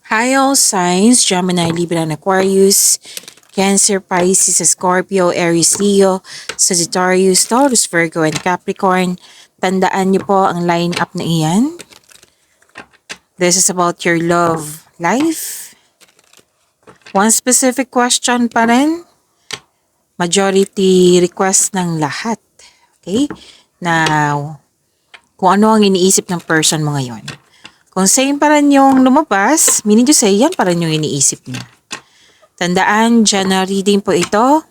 Hi all signs, Gemini, Libra, and Aquarius, Cancer, Pisces, Scorpio, Aries, Leo, Sagittarius, Taurus, Virgo, and Capricorn. Tandaan niyo po ang line-up na iyan. This is about your love life. One specific question pa rin. Majority request ng lahat. Okay? Now, kung ano ang iniisip ng person mo ngayon. Kung same pa rin yung lumabas, meaning to say, yan pa rin yung iniisip niya. Tandaan, general reading po ito.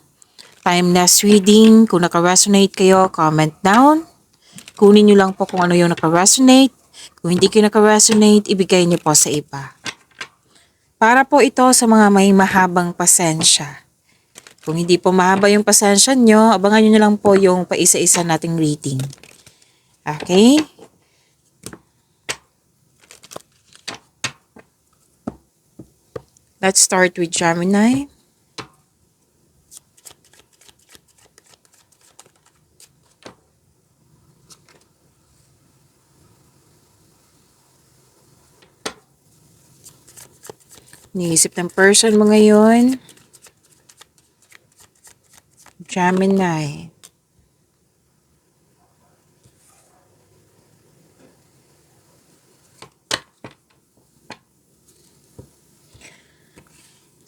Timeless reading. Kung naka-resonate kayo, comment down. Kunin nyo lang po kung ano yung naka-resonate. Kung hindi kayo naka-resonate, ibigay nyo po sa iba. Para po ito sa mga may mahabang pasensya. Kung hindi po mahaba yung pasensya nyo, abangan nyo na lang po yung paisa-isa nating reading. Okay? Let's start with Gemini. Iniisip ng person mo ngayon. Gemini.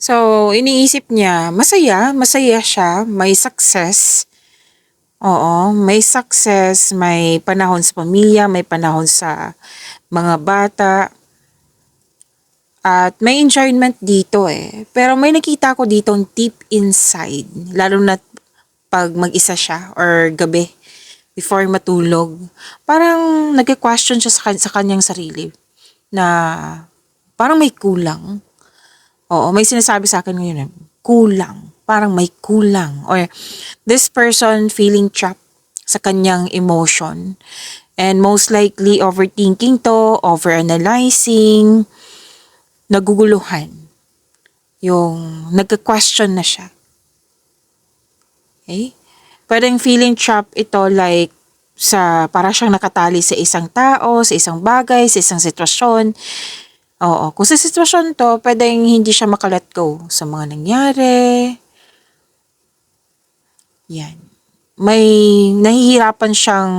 So, iniisip niya, masaya siya, may success. Oo, may success, may panahon sa pamilya, may panahon sa mga bata. At may enjoyment dito eh. Pero may nakita ko dito deep inside, lalo na pag mag-isa siya or gabi before matulog. Parang nagke-question siya sa kanyang sarili na parang may kulang. Oo, may sinasabi sa akin ngayon, kulang. Parang may kulang. Or this person feeling trapped sa kanyang emotion. And most likely, overthinking to, overanalyzing, naguguluhan. Yung nagka-question na siya. Okay? Pwedeng feeling trapped ito like para siyang nakatali sa isang tao, sa isang bagay, sa isang sitwasyon. Oo, kung sa sitwasyon to, pwedeng hindi siya makalet go sa mga nangyari. Yan. May nahihirapan siyang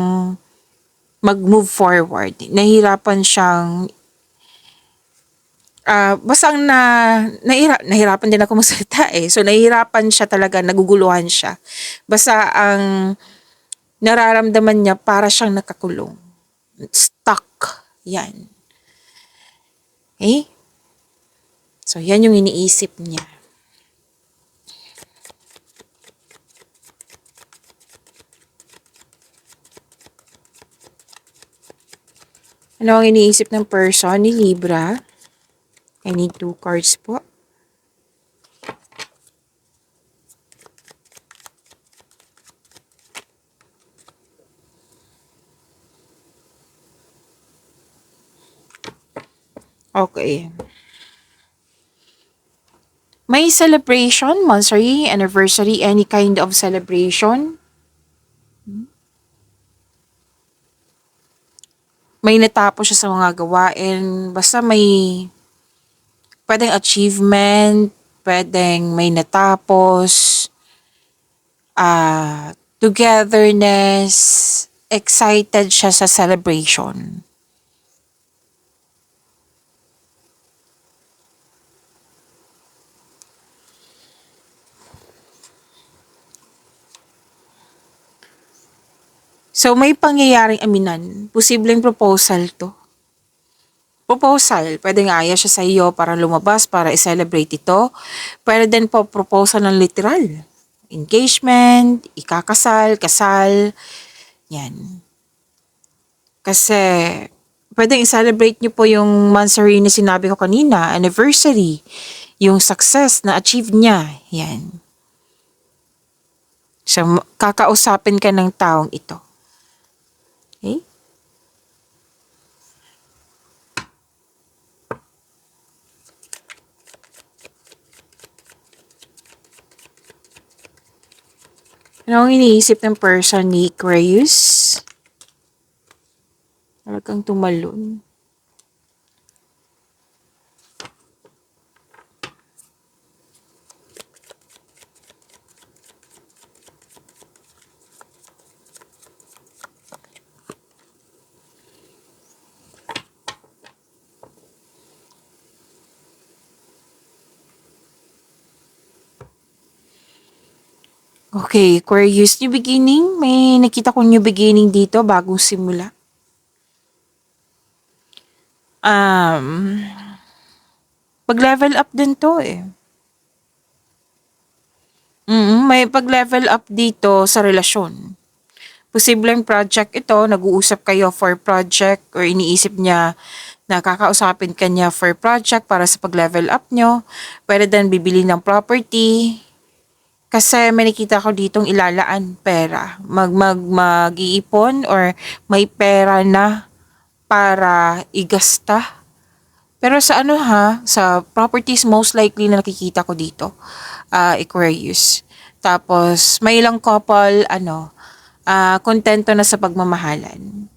mag-move forward. Nahihirapan siyang basta nahihirapan din ako magsalita eh. So, nahihirapan siya talaga, naguguluhan siya. Basta ang nararamdaman niya para siyang nakakulong. Stuck. Yan. Okay? So, yan yung iniisip niya. Ano ang iniisip ng person ni Libra? I need 2 cards po. Okay. May celebration, monthsary, anniversary, any kind of celebration. May natapos siya sa mga gawain. Basta may pwedeng achievement, pwedeng may natapos, togetherness, excited siya sa celebration. So, may pangyayaring aminan. Posibleng proposal to. Proposal. Pwedeng aya siya sa iyo para lumabas, para i-celebrate ito. Pwede din po proposal ng literal. Engagement, ikakasal, kasal. Yan. Kasi, pwedeng i-celebrate niyo po yung monthsary na sinabi ko kanina, anniversary, yung success na achieve niya. Yan. So, kakausapin ka ng taong ito. Okay? Ano ang iniisip ng person ni Aquarius? Talagang tumalon. Okay, Aquarius, new beginning. May nakita ko new beginning dito, bagong simula. Um, pag-level up din to eh. May pag-level up dito sa relasyon. Posibleng project ito, nag-uusap kayo for project or iniisip niya na kakausapin ka niya for project para sa pag-level up nyo. Pwede din bibili ng property. Kasi may nakita ko ditong ilalaan pera. Mag-iipon or may pera na para igasta. Pero sa ano ha, sa properties most likely na nakikita ko dito, Aquarius. Tapos may ilang couple, kontento na sa pagmamahalan.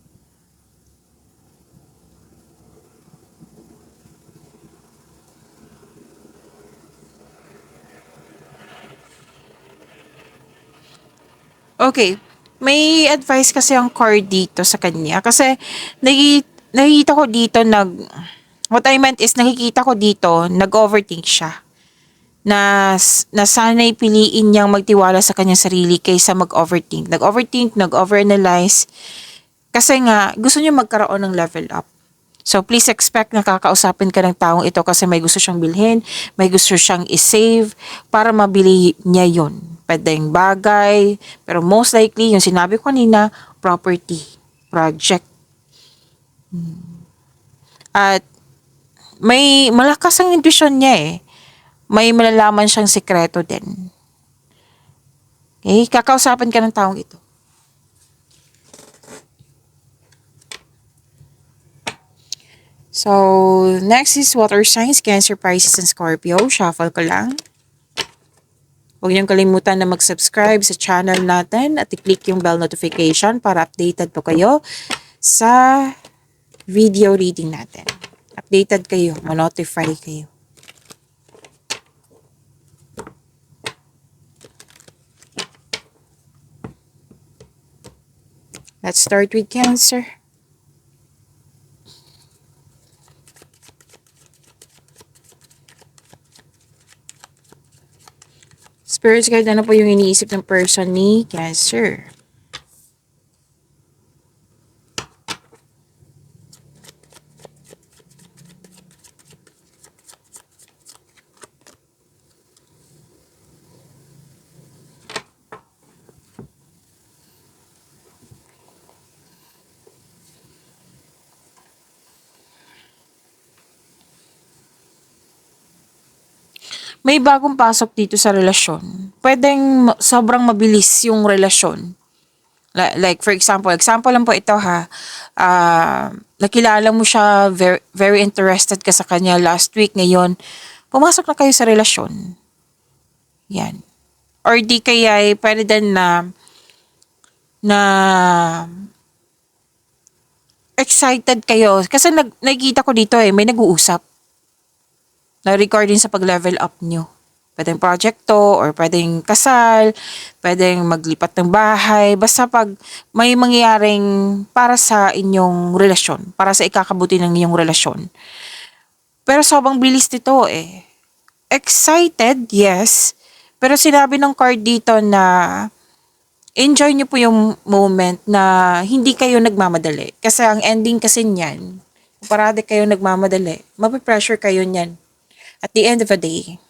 Okay, may advice kasi ang card dito sa kanya. Kasi nakikita ko dito what I meant is nakikita ko dito, nag-overthink siya. Na sana'y piliin niyang magtiwala sa kanyang sarili kaysa mag-overthink. Nag-overthink, nag-overanalyze. Kasi nga, gusto niya magkaroon ng level up. So please expect na kakausapin ka ng taong ito kasi may gusto siyang bilhin, may gusto siyang isave para mabili niya yon. Pwedeng bagay, pero most likely, yung sinabi ko kanina, property, project. At may malakas ang intuition niya eh. May malalaman siyang sekreto din. Okay? Kakausapin ka ng taong ito. So, next is water signs, Cancer, Pisces, and Scorpio. Shuffle ko lang. Huwag niyong kalimutan na mag-subscribe sa channel natin at i-click yung bell notification para updated po kayo sa video reading natin. Updated kayo, ma-notify kayo. Let's start with Cancer. Spirit guide, ano po yung iniisip ng person ni Cancer? May bagong pasok dito sa relasyon. Pwedeng sobrang mabilis yung relasyon. Like for example lang po ito ha. Nakilala mo siya, very, very interested ka sa kanya last week, ngayon, pumasok na kayo sa relasyon. Yan. Or di kaya pwede din na excited kayo. Kasi nakikita ko dito may nag-uusap na regarding sa pag-level up nyo. Pwedeng projecto or pwedeng kasal, pwedeng maglipat ng bahay. Basta pag may mangyayaring para sa inyong relasyon, para sa ikakabuti ng inyong relasyon. Pero sobrang bilis nito eh. Excited, yes. Pero sinabi ng card dito na enjoy nyo po yung moment na hindi kayo nagmamadali. Kasi ang ending kasi niyan, parade kayo nagmamadali, mapipressure kayo niyan. At the end of the day,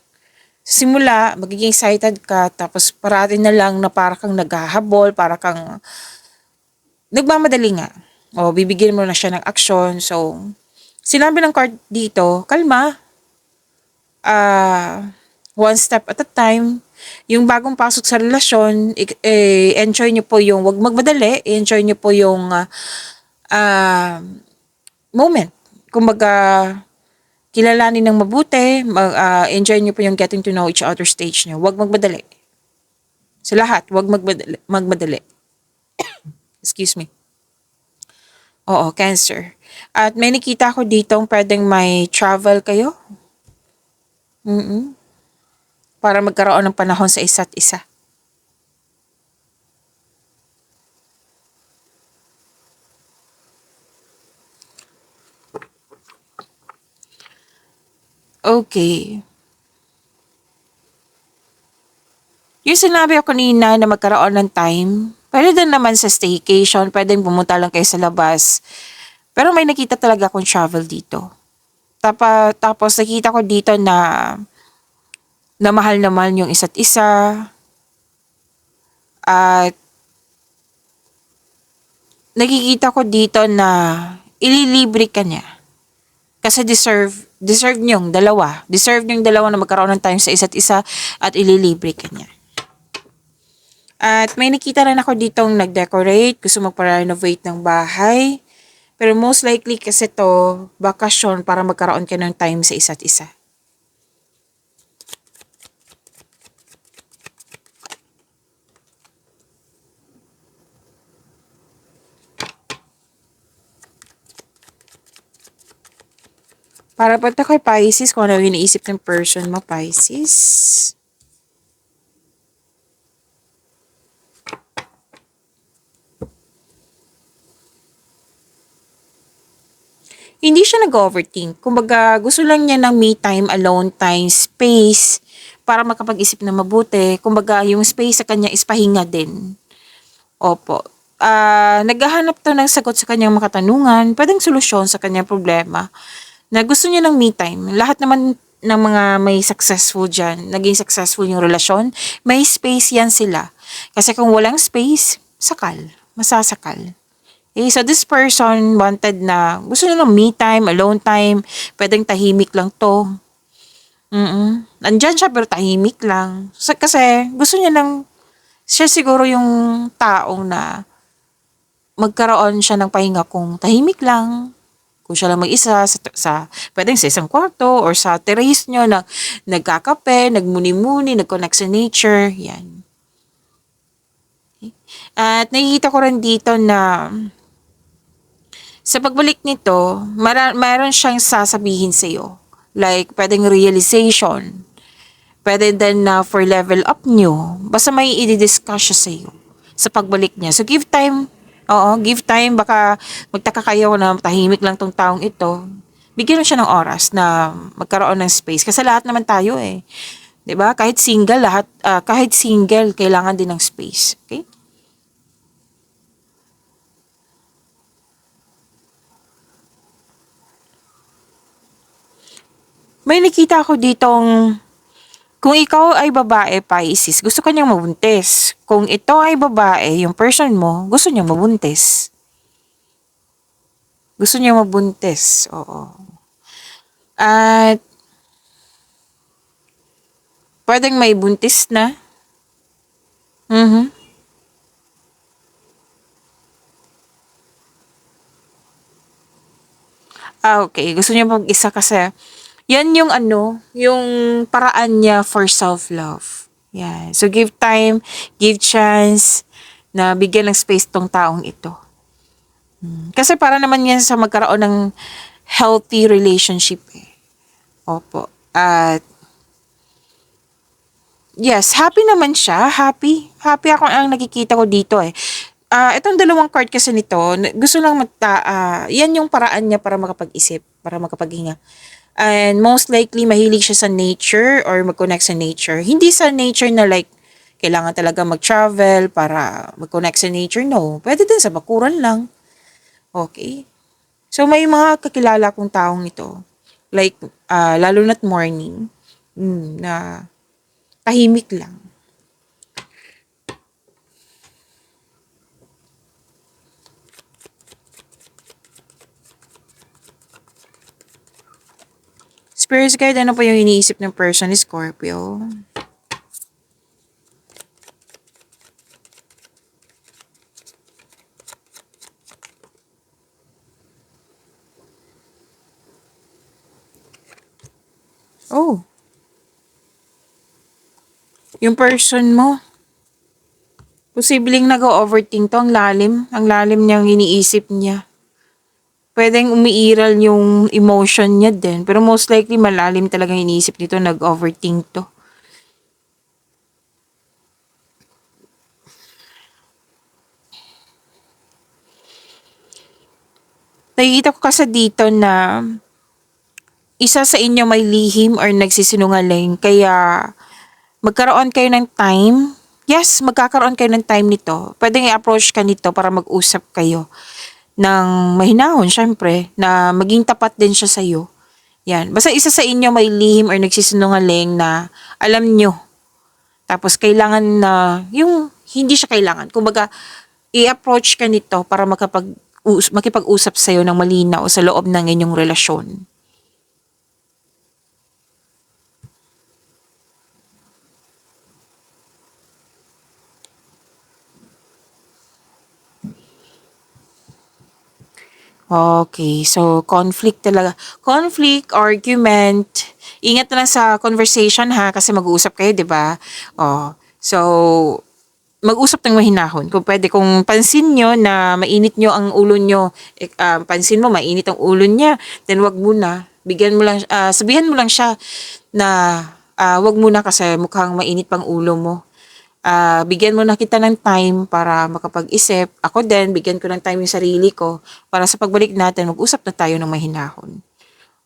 simula, magiging excited ka, tapos parati na lang na para kang naghahabol, para kang nagmamadali nga. O, bibigyan mo na siya ng aksyon. So, sinabi ng card dito, kalma. One step at a time. Yung bagong pasok sa relasyon, enjoy nyo po yung, wag magmadali, enjoy nyo po yung moment. Kumbaga, kilalanin ng mabuti, enjoy nyo po yung getting to know each other stage nyo. Huwag magmadali. Sa lahat, huwag magmadali. Excuse me. Oo, Cancer. At may nakita ko dito pwedeng may travel kayo. Para magkaroon ng panahon sa isa't isa. Okay. Yung sinabi ko kanina na magkaroon ng time, pwede din naman sa staycation, pwedeng pumunta lang kayo sa labas. Pero may nakita talaga akong travel dito. Tapos nakita ko dito na mahal naman yung isa't isa at nakikita ko dito na ililibre ka niya. Kasi deserve niyong dalawa na magkaroon ng time sa isa't isa at ililibre ka niya. At may nakita rin ako ditong nag-decorate, gusto magpa-renovate ng bahay. Pero most likely kasi to bakasyon para magkaroon ka ng time sa isa't isa. Para punta kay Pisces, kung ano yung iniisip ng person mo, Pisces. Hindi siya nag-overthink. Kumbaga, gusto lang niya ng me time, alone time, space, para makapag-isip na mabuti. Kumbaga, yung space sa kanya is pahinga din. Opo. Naghahanap to ng sagot sa kanyang mga katanungan, pwedeng solusyon sa kanyang problema. Na gusto niya ng me time. Lahat naman ng mga may successful dyan, naging successful yung relasyon, may space yan sila. Kasi kung walang space, masasakal. Okay, so this person wanted na, gusto niya ng me time, alone time, pwedeng tahimik lang to. Nandyan siya pero tahimik lang. Kasi gusto niya siya siguro yung taong na magkaroon siya ng pahinga kung tahimik lang. Kung siya lang mag-isa pwedeng sa isang kwarto or sa terrace nyo na nagkakape, nagmuni-muni, nag-connect sa nature. Yan. Okay. At nakikita ko rin dito na sa pagbalik nito, mayroon siyang sasabihin sa'yo. Like, pwedeng realization. Pwede din na for level up nyo. Basta may i-discuss siya sa'yo sa pagbalik niya. So, give time. Oo, give time. Baka magtaka kayo na tahimik lang tong taong ito. Bigyan mo siya ng oras na magkaroon ng space. Kasi lahat naman tayo eh. 'Di ba? Kahit single, kailangan din ng space. Okay? May nakita ako ditong kung ikaw ay babae, Pisces, gusto ka niyang mabuntis. Kung ito ay babae, yung person mo, gusto niyang mabuntis. Gusto niya mabuntis. Oo. At pwedeng may buntis na. Mhm. Okay. Gusto niya mag-isa kasi yan yung yung paraan niya for self-love. Yan. So, give time, give chance na bigyan ng space tong taong ito. Kasi para naman yan sa magkaroon ng healthy relationship eh. Opo. At yes, happy naman siya. Happy. Happy ako ang nakikita ko dito eh. Itong dalawang card kasi nito, gusto lang yan yung paraan niya para makapag-isip, para makapaghinga. And most likely, mahilig siya sa nature or mag-connect sa nature. Hindi sa nature na like, kailangan talaga mag-travel para mag-connect sa nature. No, pwede din sa bakuran lang. Okay. So, may mga kakilala kong taong ito. Like, lalo na't morning, na tahimik lang. Spirit guide, ano po yung iniisip ng person ni Scorpio? Oh. Yung person mo, posibleng nag-overthink to, ang lalim niyang iniisip niya. Pwedeng umiiral yung emotion niya din, pero most likely malalim talagang iniisip nito, nag-overthink to. Nakikita ko kasi dito na isa sa inyo may lihim or nagsisinungaling, kaya magkaroon kayo ng time. Yes, magkakaroon kayo ng time nito. Pwedeng i-approach ka nito para mag-usap kayo ng mahinahon, syempre, na maging tapat din siya sa'yo. Yan. Basta isa sa inyo may lihim or nagsisinungaling na alam nyo. Tapos kailangan na, yung hindi siya kailangan. Kumbaga, i-approach ka nito para makipag-usap sa'yo ng malinaw sa loob ng inyong relasyon. Okay, so conflict talaga. Conflict, argument. Ingat na lang sa conversation ha, kasi mag-uusap kayo, di ba? Oh, so, mag-usap ng mahinahon. Kung pwede, kung pansin nyo na mainit nyo ang ulo nyo, pansin mo, mainit ang ulo niya, then wag muna. Bigyan mo lang, sabihan mo lang siya na wag muna kasi mukhang mainit pang ulo mo. Bigyan mo na kita ng time para makapag-isip. Ako din, bigyan ko ng time yung sarili ko para sa pagbalik natin, mag-usap na tayo ng mahinahon.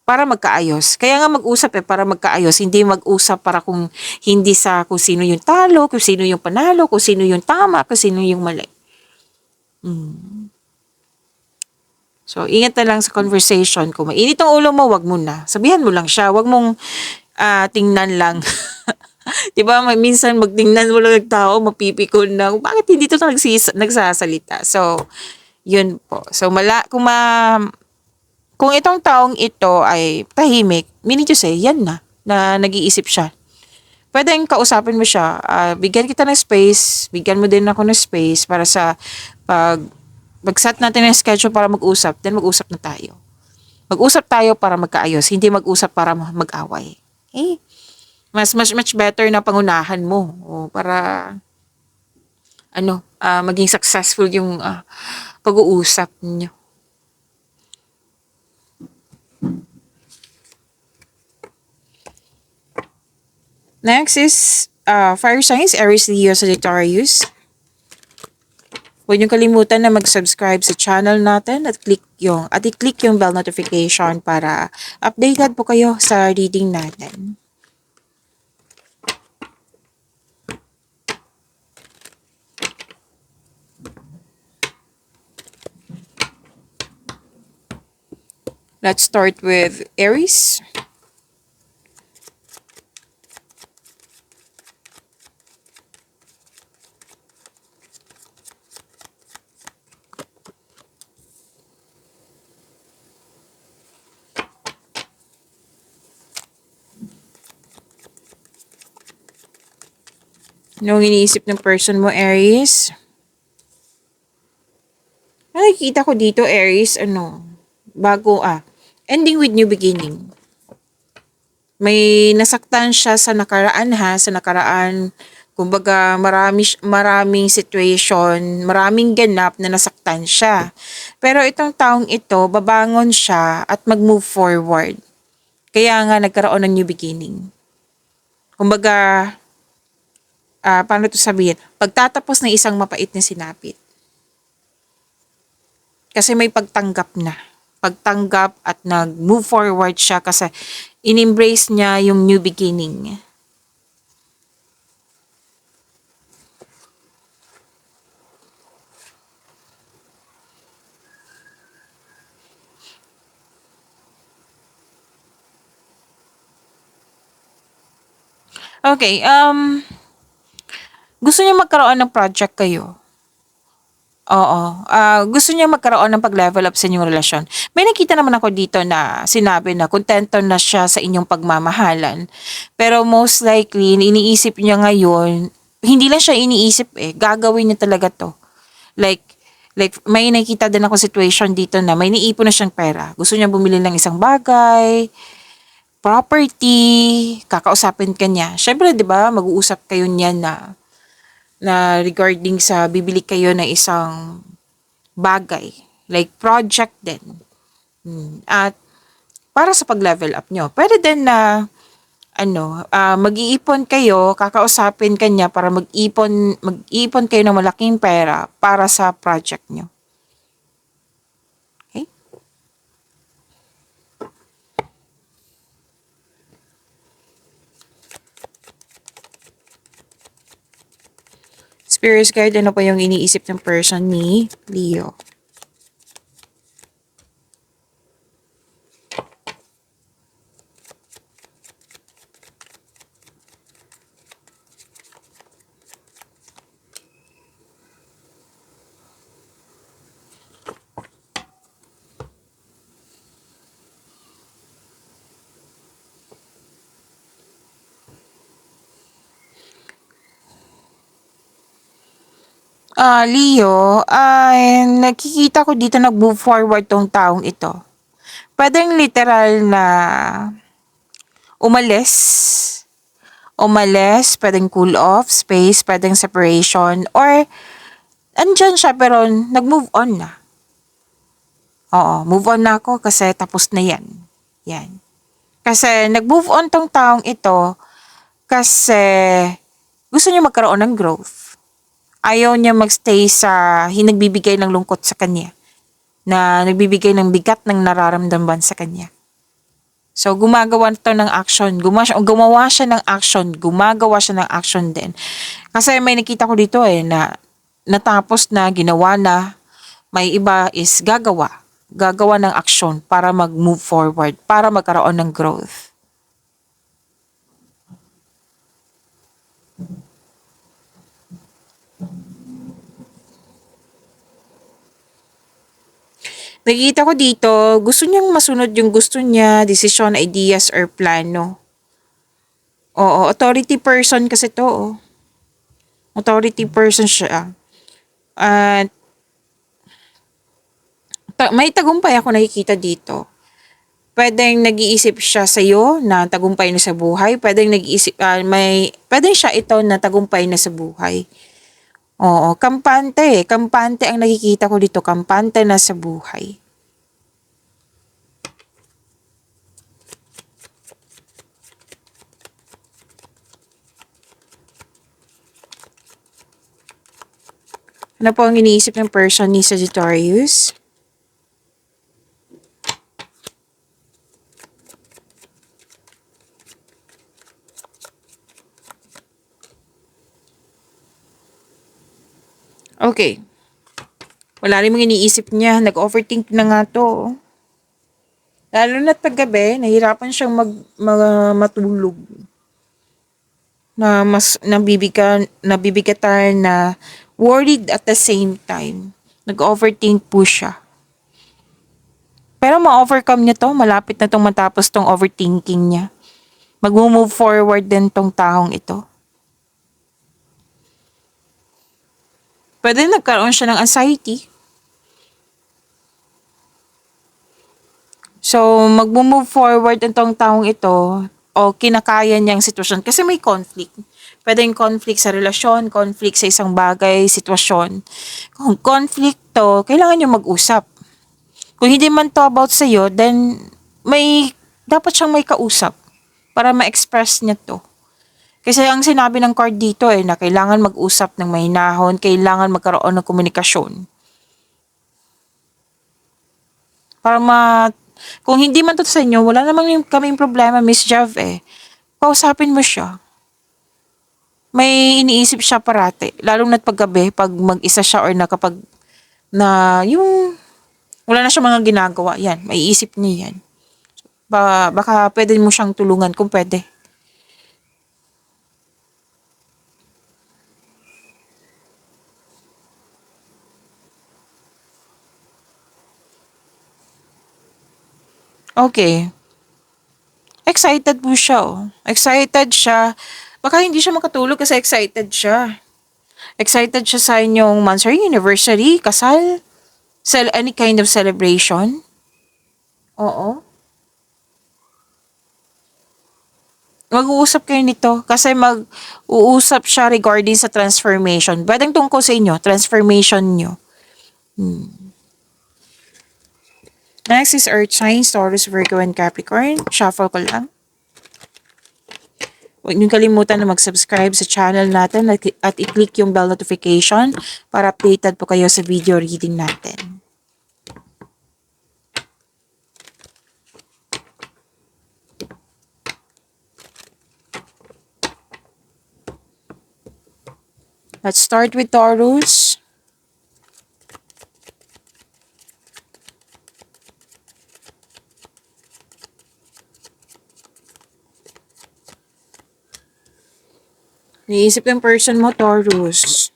Para magkaayos. Kaya nga mag-usap para magkaayos. Hindi mag-usap para kung sino yung talo, kung sino yung panalo, kung sino yung tama, kung sino yung mali. So, ingat na lang sa conversation. Kung mainit ang ulo mo, wag mo na. Sabihan mo lang siya. Wag mong tingnan lang. Diba, minsan magtingnan mo lang ng tao, mapipikon na, bakit hindi to nagsasalita? So, yun po. So, kung itong taong ito ay tahimik, meaning to say, yan na nag-iisip siya. Pwedeng kausapin mo siya, bigyan kita ng space, bigyan mo din ako ng space para sa pag mag-set natin ng schedule para mag-usap, then mag-usap na tayo. Mag-usap tayo para magkaayos, hindi mag-usap para mag-away. Okay? Much better na pangunahan mo para maging successful yung pag-uusap niyo. Next is fire signs, Aries, Leo, Sagittarius. Huwag niyong kalimutan na mag-subscribe sa channel natin at i-click yung bell notification para updated po kayo sa reading natin. Let's start with Aries. Anong iniisip ng person mo, Aries? Nakikita ko dito, Aries, ending with new beginning. May nasaktan siya sa nakaraan kumbaga maraming situation, maraming ganap na nasaktan siya. Pero itong taong ito, babangon siya at mag-move forward. Kaya nga nagkaroon ng new beginning. Kumbaga, paano to sabihin? Pagtatapos ng isang mapait na sinapit. Kasi may pagtanggap na. Pagtanggap at nag-move forward siya kasi in-embrace niya yung new beginning. Okay, gusto niya magkaroon ng project kayo. Oo. Gusto niya magkaroon ng pag-level up sa inyong relasyon. May nakita naman ako dito na sinabi na kontento na siya sa inyong pagmamahalan. Pero most likely, iniisip niya ngayon, hindi lang siya iniisip gagawin niya talaga to. Like, may nakita din ako situation dito na may niipon na siyang pera. Gusto niya bumili ng isang bagay, property, kakausapin ka niya. Syempre, 'di ba, mag-uusap kayo niyan na regarding sa bibili kayo ng isang bagay, like project din. At para sa pag-level up nyo. Pwede din na mag-iipon kayo, kakausapin ka niya para mag-iipon kayo ng malaking pera para sa project nyo. Okay? Spirit guide, ano pa yung iniisip ng person ni Leo? Leo, ay nakikita ko dito nag-move forward tong taong ito. Pwedeng literal na umalis, pwedeng cool off, space, pwedeng separation, or andyan siya pero nag-move on na. Oo, move on na ako kasi tapos na yan. Yan. Kasi nag-move on tong taong ito kasi gusto niya magkaroon ng growth. Ayaw niya magstay sa hinagbibigay ng lungkot sa kanya, na nagbibigay ng bigat ng nararamdaman sa kanya. So, gumagawa to ng action. Gumagawa siya ng action din. Kasi may nakita ko dito na natapos na, ginawa na, may iba is gagawa. Gagawa ng action para mag-move forward, para magkaroon ng growth. Nakikita ko dito, gusto niyang masunod yung gusto niya, desisyon, ideas, or plano. Oo, authority person kasi to. Authority person siya. At may tagumpay ako nakikita dito. Pwedeng nag-iisip siya sa iyo na tagumpay na sa buhay. Pwedeng pwedeng siya ito na tagumpay na sa buhay. Oo, kampante. Kampante ang nakikita ko dito. Kampante na sa buhay. Ano po ang iniisip ng person ni Sagittarius? Okay. Wala rin mong iniisip niya. Nag-overthink na nga to. Lalo na paggabi, nahirapan siyang matulog. Na mas nabibigatan na worried at the same time. Nag-overthink po siya. Pero ma-overcome niya to. Malapit na tong matapos tong overthinking niya. Mag-move forward din tong taong ito. Pwede nagkaroon siya ng anxiety. So, mag-move forward itong taong ito o kinakaya niyang sitwasyon kasi may conflict. Pwedeng conflict sa relasyon, conflict sa isang bagay, sitwasyon. Kung conflict to, kailangan niyo mag-usap. Kung hindi man to about sa'yo, then dapat siyang may kausap para ma-express niya to. Kasi ang sinabi ng card dito na kailangan mag-usap ng mahinahon, kailangan magkaroon ng komunikasyon. Para kung hindi man to sa inyo, wala namang kaming problema, Miss Jav Kausapin mo siya. May iniisip siya parati. Lalo na't paggabi, pag mag-isa siya or yung wala na siya mga ginagawa. Yan, may isip niya yan. Baka pwede mo siyang tulungan kung pwede. Okay. Excited po siya Excited siya. Baka hindi siya makatulog kasi excited siya. Excited siya sa inyong monthsary, anniversary, kasal, any kind of celebration. Oo. Mag-uusap kayo nito kasi mag-uusap siya regarding sa transformation. Pwedeng tungkol sa inyo, transformation nyo. Next is Earth signs, Taurus, Virgo, and Capricorn. Shuffle ko lang. Huwag niyong kalimutan na mag-subscribe sa channel natin at i-click yung bell notification para updated po kayo sa video reading natin. Let's start with Taurus. Iniisip ng person mo, Taurus.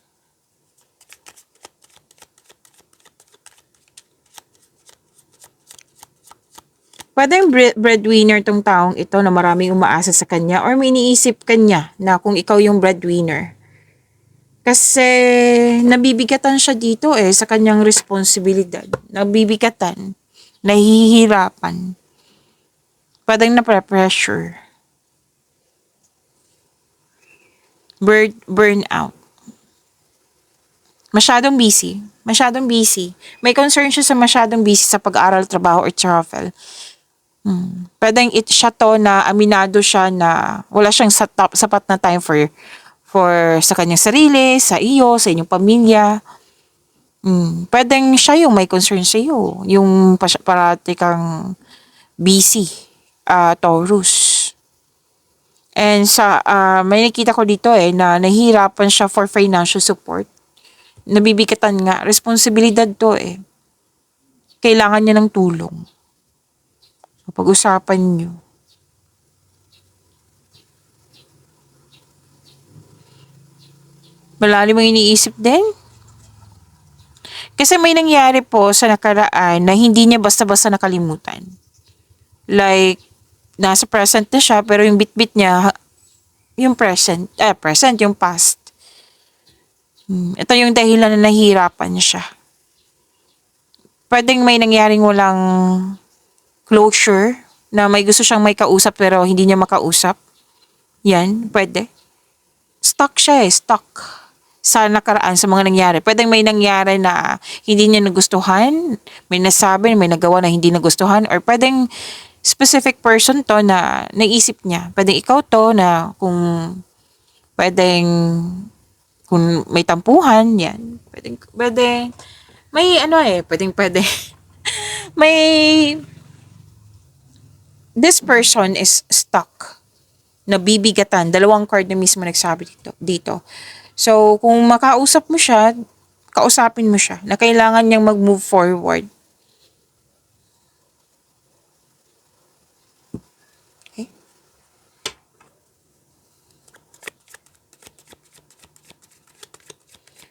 Pwedeng breadwinner tong taong ito na maraming umaasa sa kanya or may iniisip kanya na kung ikaw yung breadwinner. Kasi nabibigatan siya dito sa kanyang responsibilidad. Nabibigatan, nahihirapan. Pwedeng na-pressure. Burnout. Masyadong busy. Masyadong busy. May concern siya sa masyadong busy sa pag-aaral, trabaho, or travel. Pwedeng siya to na aminado siya na wala siyang sapat na time for sa kanyang sarili, sa iyo, sa inyong pamilya. Pwedeng siya yung may concern sa iyo. Yung parati kang busy, Taurus. And may nakita ko dito na nahihirapan siya for financial support. Nabibigatan nga. Responsibilidad to Kailangan niya ng tulong. Pag-usapan niyo. Malalim ang iniisip din. Kasi may nangyari po sa nakaraan na hindi niya basta-basta nakalimutan. Like, nasa present na siya pero yung bit-bit niya, yung present, yung past. Ito yung dahilan na nahihirapan siya. Pwedeng may nangyaring walang closure na may gusto siyang may kausap pero hindi niya makausap. Yan, pwede. Stuck siya stuck sa nakaraan, sa mga nangyari. Pwedeng may nangyari na hindi niya nagustuhan, may nasabi, may nagawa na hindi nagustuhan, or pwedeng specific person to na naisip niya. Pwedeng ikaw to na kung may tampuhan, yan. Pwedeng, may pwede. May, this person is stuck. Nabibigatan. Dalawang card na mismo nagsabi dito. So, kung makausap mo siya, kausapin mo siya na kailangan niyang mag-move forward. Okay?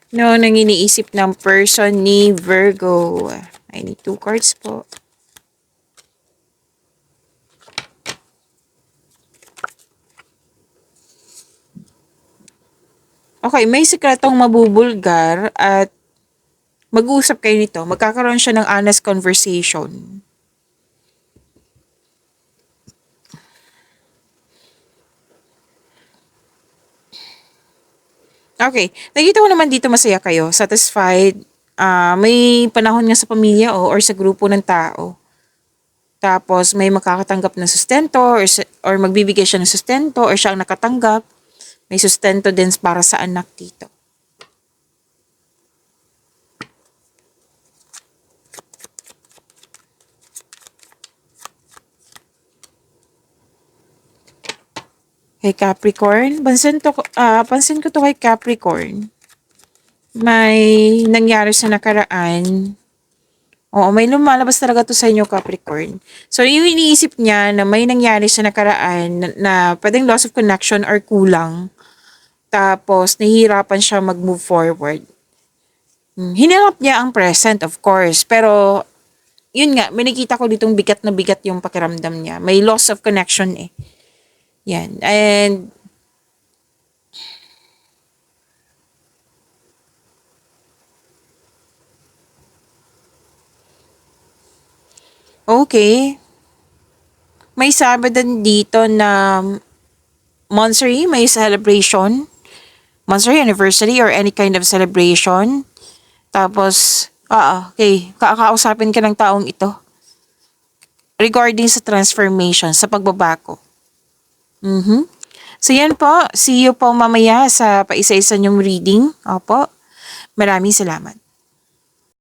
No, nang iniisip ng person ni Virgo. I need 2 cards po. Okay, may sikretong mabubulgar at mag-uusap kayo nito. Magkakaroon siya ng honest conversation. Okay, nakita ko naman dito masaya kayo, satisfied. May panahon nga sa pamilya or sa grupo ng tao. Tapos may makakatanggap ng sustento or magbibigay siya ng sustento or siya ang nakatanggap. May sustento din para sa anak dito. Kay Capricorn, pansin ko to kay Capricorn. May nangyari sa nakaraan. Oo, may lumalabas talaga to sa inyo, Capricorn. So, yung iniisip niya na may nangyari sa nakaraan na pwedeng loss of connection or kulang. Tapos, nahihirapan siya mag-move forward. Hinanap niya ang present, of course. Pero, yun nga, may nakita ko ditong bigat na bigat yung pakiramdam niya. May loss of connection Yan. And, okay. May sabi din dito na monthsary, may celebration. Monthsary anniversary or any kind of celebration. Tapos, okay. Kakausapin ka ng taong ito. Regarding sa transformation, sa pagbabago. So yan po. See you po mamaya sa paisa-isa niyong reading. Opo. Maraming salamat.